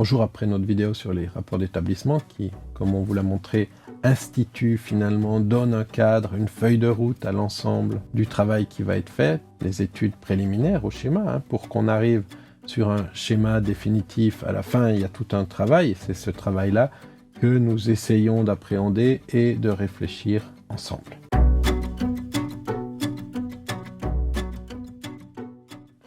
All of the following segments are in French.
Bonjour, après notre vidéo sur les rapports d'établissement qui, comme on vous l'a montré, institue finalement, donne un cadre, une feuille de route à l'ensemble du travail qui va être fait, les études préliminaires au schéma, pour qu'on arrive sur un schéma définitif. À la fin, il y a tout un travail, et c'est ce travail-là que nous essayons d'appréhender et de réfléchir ensemble.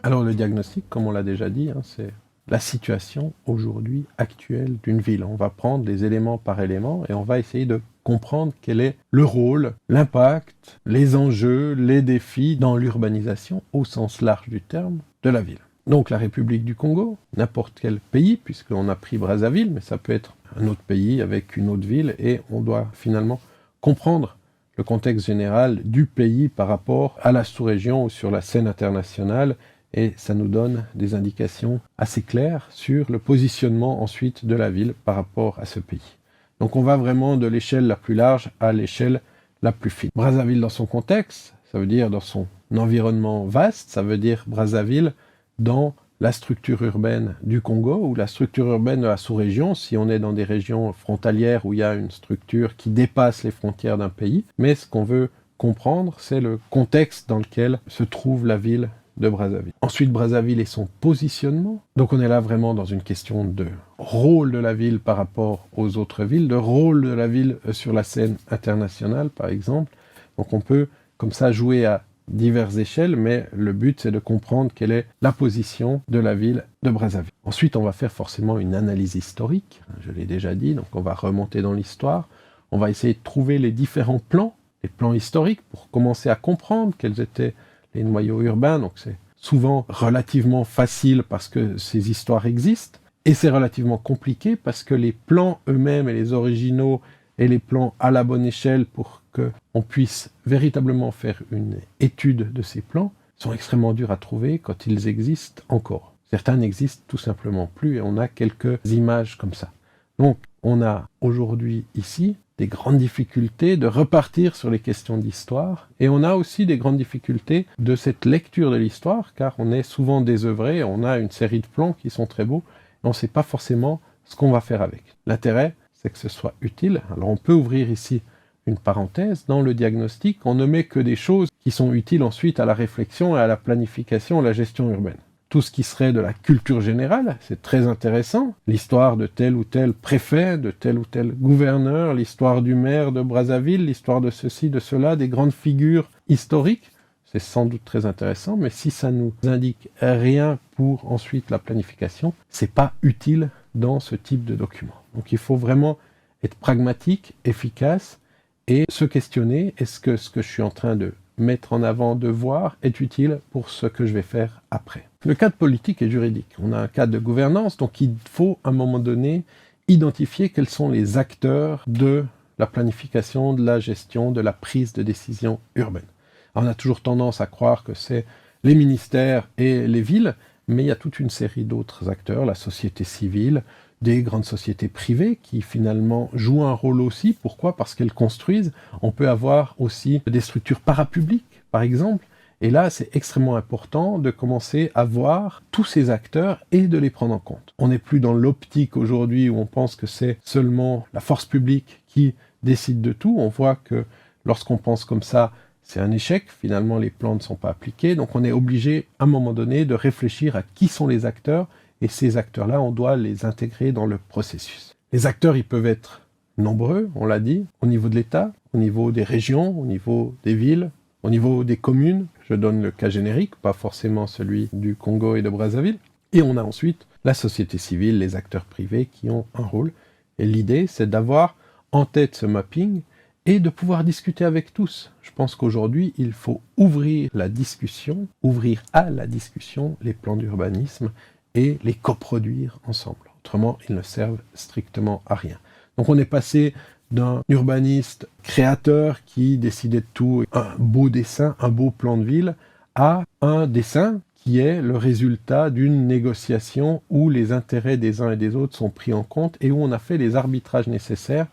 Alors le diagnostic, comme on l'a déjà dit, c'est la situation aujourd'hui actuelle d'une ville. On va prendre des éléments par élément et on va essayer de comprendre quel est le rôle, l'impact, les enjeux, les défis dans l'urbanisation au sens large du terme de la ville. Donc la République du Congo, n'importe quel pays, puisqu'on a pris Brazzaville, mais ça peut être un autre pays avec une autre ville, et on doit finalement comprendre le contexte général du pays par rapport à la sous-région ou sur la scène internationale, et ça nous donne des indications assez claires sur le positionnement ensuite de la ville par rapport à ce pays. Donc on va vraiment de l'échelle la plus large à l'échelle la plus fine. Brazzaville dans son contexte, ça veut dire dans son environnement vaste, ça veut dire Brazzaville dans la structure urbaine du Congo ou la structure urbaine de la sous-région, si on est dans des régions frontalières où il y a une structure qui dépasse les frontières d'un pays. Mais ce qu'on veut comprendre, c'est le contexte dans lequel se trouve la ville de Brazzaville. Ensuite, Brazzaville et son positionnement. Donc on est là vraiment dans une question de rôle de la ville par rapport aux autres villes, de rôle de la ville sur la scène internationale, par exemple. Donc on peut comme ça jouer à diverses échelles, mais le but c'est de comprendre quelle est la position de la ville de Brazzaville. Ensuite, on va faire forcément une analyse historique, je l'ai déjà dit, donc on va remonter dans l'histoire, on va essayer de trouver les différents plans, les plans historiques, pour commencer à comprendre quels étaient les noyaux urbains, donc c'est souvent relativement facile parce que ces histoires existent, et c'est relativement compliqué parce que les plans eux-mêmes et les originaux et les plans à la bonne échelle pour qu'on puisse véritablement faire une étude de ces plans sont extrêmement durs à trouver quand ils existent encore. Certains n'existent tout simplement plus et on a quelques images comme ça. Donc on a aujourd'hui ici des grandes difficultés de repartir sur les questions d'histoire, et on a aussi des grandes difficultés de cette lecture de l'histoire, car on est souvent désœuvré, on a une série de plans qui sont très beaux, et on ne sait pas forcément ce qu'on va faire avec. L'intérêt, c'est que ce soit utile. Alors on peut ouvrir ici une parenthèse, dans le diagnostic, on ne met que des choses qui sont utiles ensuite à la réflexion et à la planification et à la gestion urbaine. Tout ce qui serait de la culture générale, c'est très intéressant. L'histoire de tel ou tel préfet, de tel ou tel gouverneur, l'histoire du maire de Brazzaville, l'histoire de ceci, de cela, des grandes figures historiques, c'est sans doute très intéressant, mais si ça nous indique rien pour ensuite la planification, c'est pas utile dans ce type de document. Donc il faut vraiment être pragmatique, efficace, et se questionner, est-ce que ce que je suis en train de mettre en avant, de voir, est utile pour ce que je vais faire après. Le cadre politique et juridique. On a un cadre de gouvernance, donc il faut à un moment donné identifier quels sont les acteurs de la planification, de la gestion, de la prise de décision urbaine. Alors, on a toujours tendance à croire que c'est les ministères et les villes, mais il y a toute une série d'autres acteurs, la société civile, des grandes sociétés privées qui finalement jouent un rôle aussi. Pourquoi ? Parce qu'elles construisent. On peut avoir aussi des structures parapubliques, par exemple. Et là, c'est extrêmement important de commencer à voir tous ces acteurs et de les prendre en compte. On n'est plus dans l'optique aujourd'hui où on pense que c'est seulement la force publique qui décide de tout. On voit que lorsqu'on pense comme ça, c'est un échec. Finalement, les plans ne sont pas appliqués. Donc on est obligé, à un moment donné, de réfléchir à qui sont les acteurs. Et ces acteurs-là, on doit les intégrer dans le processus. Les acteurs, ils peuvent être nombreux, on l'a dit, au niveau de l'État, au niveau des régions, au niveau des villes, au niveau des communes. Je donne le cas générique, pas forcément celui du Congo et de Brazzaville. Et on a ensuite la société civile, les acteurs privés qui ont un rôle. Et l'idée, c'est d'avoir en tête ce mapping et de pouvoir discuter avec tous. Je pense qu'aujourd'hui, il faut ouvrir la discussion, ouvrir à la discussion les plans d'urbanisme et les coproduire ensemble. Autrement, ils ne servent strictement à rien. Donc on est passé d'un urbaniste créateur qui décidait de tout, un beau dessin, un beau plan de ville, à un dessin qui est le résultat d'une négociation où les intérêts des uns et des autres sont pris en compte et où on a fait les arbitrages nécessaires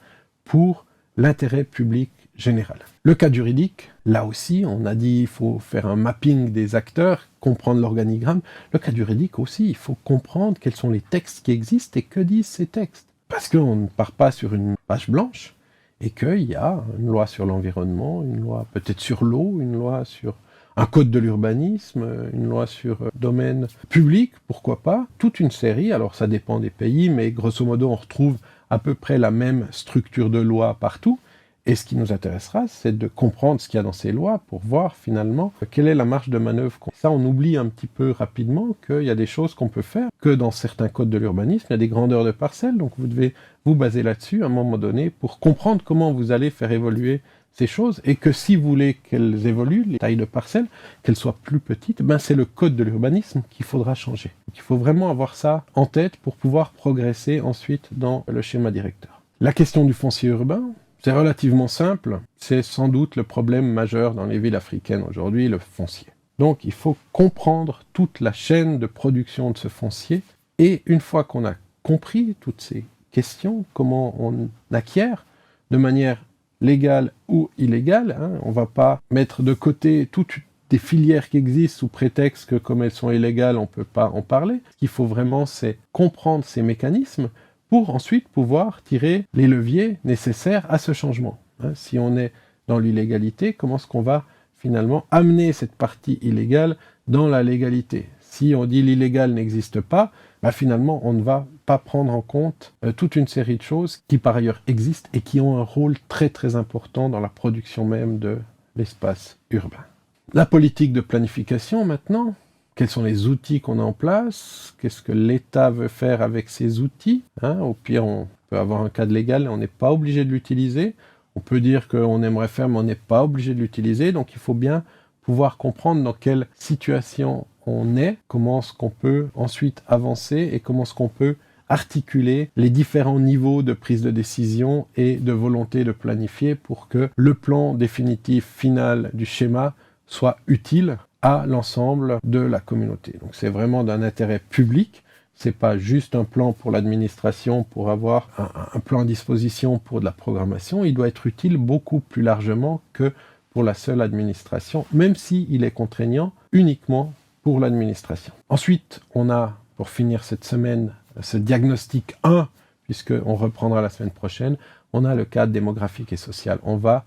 pour l'intérêt public général. Le cadre juridique, Là aussi, on a dit il faut faire un mapping des acteurs, comprendre l'organigramme. Le cadre juridique aussi, il faut comprendre quels sont les textes qui existent et que disent ces textes. Parce qu'on ne part pas sur une page blanche et qu'il y a une loi sur l'environnement, une loi peut-être sur l'eau, une loi sur un code de l'urbanisme, une loi sur domaine public, pourquoi pas, toute une série, alors ça dépend des pays, mais grosso modo on retrouve à peu près la même structure de loi partout, et ce qui nous intéressera, c'est de comprendre ce qu'il y a dans ces lois pour voir finalement quelle est la marge de manœuvre. Ça, on oublie un petit peu rapidement qu'il y a des choses qu'on peut faire, que dans certains codes de l'urbanisme, il y a des grandeurs de parcelles, donc vous devez vous baser là-dessus à un moment donné pour comprendre comment vous allez faire évoluer ces choses, et que si vous voulez qu'elles évoluent, les tailles de parcelles, qu'elles soient plus petites, ben c'est le code de l'urbanisme qu'il faudra changer. Donc, il faut vraiment avoir ça en tête pour pouvoir progresser ensuite dans le schéma directeur. La question du foncier urbain, c'est relativement simple, c'est sans doute le problème majeur dans les villes africaines aujourd'hui, le foncier. Donc il faut comprendre toute la chaîne de production de ce foncier, et une fois qu'on a compris toutes ces questions, comment on acquiert de manière légale ou illégale, on ne va pas mettre de côté toutes des filières qui existent sous prétexte que comme elles sont illégales, on ne peut pas en parler. Ce qu'il faut vraiment, c'est comprendre ces mécanismes pour ensuite pouvoir tirer les leviers nécessaires à ce changement. Si on est dans l'illégalité, comment est-ce qu'on va finalement amener cette partie illégale dans la légalité? Si on dit l'illégal n'existe pas, finalement on ne va pas prendre en compte toute une série de choses qui par ailleurs existent et qui ont un rôle très très important dans la production même de l'espace urbain. La politique de planification maintenant. Quels sont les outils qu'on a en place? Qu'est-ce que l'État veut faire avec ces outils? Au pire, on peut avoir un cadre légal et on n'est pas obligé de l'utiliser. On peut dire qu'on aimerait faire, mais on n'est pas obligé de l'utiliser. Donc il faut bien pouvoir comprendre dans quelle situation on est, comment est-ce qu'on peut ensuite avancer et comment est-ce qu'on peut articuler les différents niveaux de prise de décision et de volonté de planifier pour que le plan définitif final du schéma soit utile à l'ensemble de la communauté. Donc c'est vraiment d'un intérêt public, c'est pas juste un plan pour l'administration, pour avoir un plan à disposition pour de la programmation, il doit être utile beaucoup plus largement que pour la seule administration, même s'il est contraignant uniquement pour l'administration. Ensuite, on a, pour finir cette semaine, ce diagnostic 1, puisqu'on reprendra la semaine prochaine, on a le cadre démographique et social. On va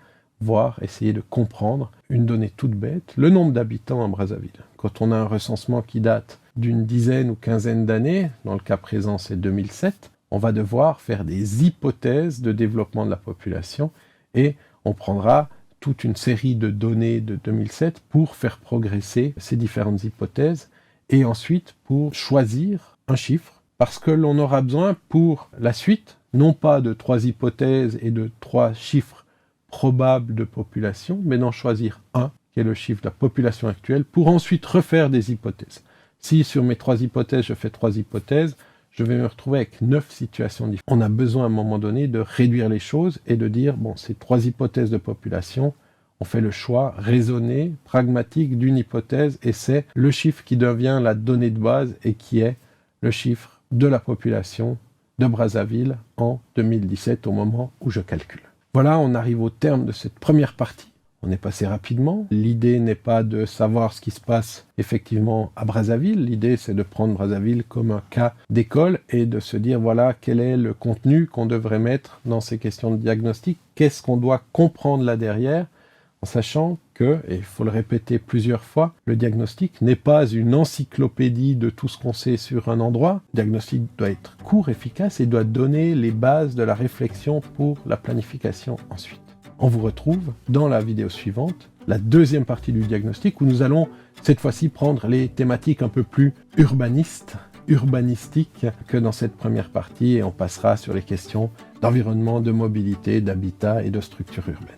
essayer de comprendre une donnée toute bête, le nombre d'habitants à Brazzaville. Quand on a un recensement qui date d'une dizaine ou quinzaine d'années, dans le cas présent c'est 2007, on va devoir faire des hypothèses de développement de la population et on prendra toute une série de données de 2007 pour faire progresser ces différentes hypothèses et ensuite pour choisir un chiffre parce que l'on aura besoin pour la suite, non pas de 3 hypothèses et de 3 chiffres probable de population, mais d'en choisir un, qui est le chiffre de la population actuelle, pour ensuite refaire des hypothèses. Si sur mes 3 hypothèses, je fais 3 hypothèses, je vais me retrouver avec 9 situations différentes. On a besoin à un moment donné de réduire les choses et de dire, bon, ces 3 hypothèses de population, on fait le choix raisonné, pragmatique d'une hypothèse, et c'est le chiffre qui devient la donnée de base et qui est le chiffre de la population de Brazzaville en 2017, au moment où je calcule. Voilà, on arrive au terme de cette première partie. On est passé rapidement. L'idée n'est pas de savoir ce qui se passe effectivement à Brazzaville. L'idée, c'est de prendre Brazzaville comme un cas d'école et de se dire, voilà, quel est le contenu qu'on devrait mettre dans ces questions de diagnostic. Qu'est-ce qu'on doit comprendre là derrière, en sachant que, et il faut le répéter plusieurs fois, le diagnostic n'est pas une encyclopédie de tout ce qu'on sait sur un endroit. Le diagnostic doit être court, efficace et doit donner les bases de la réflexion pour la planification ensuite. On vous retrouve dans la vidéo suivante, la deuxième partie du diagnostic, où nous allons cette fois-ci prendre les thématiques un peu plus urbanistiques que dans cette première partie, et on passera sur les questions d'environnement, de mobilité, d'habitat et de structure urbaine.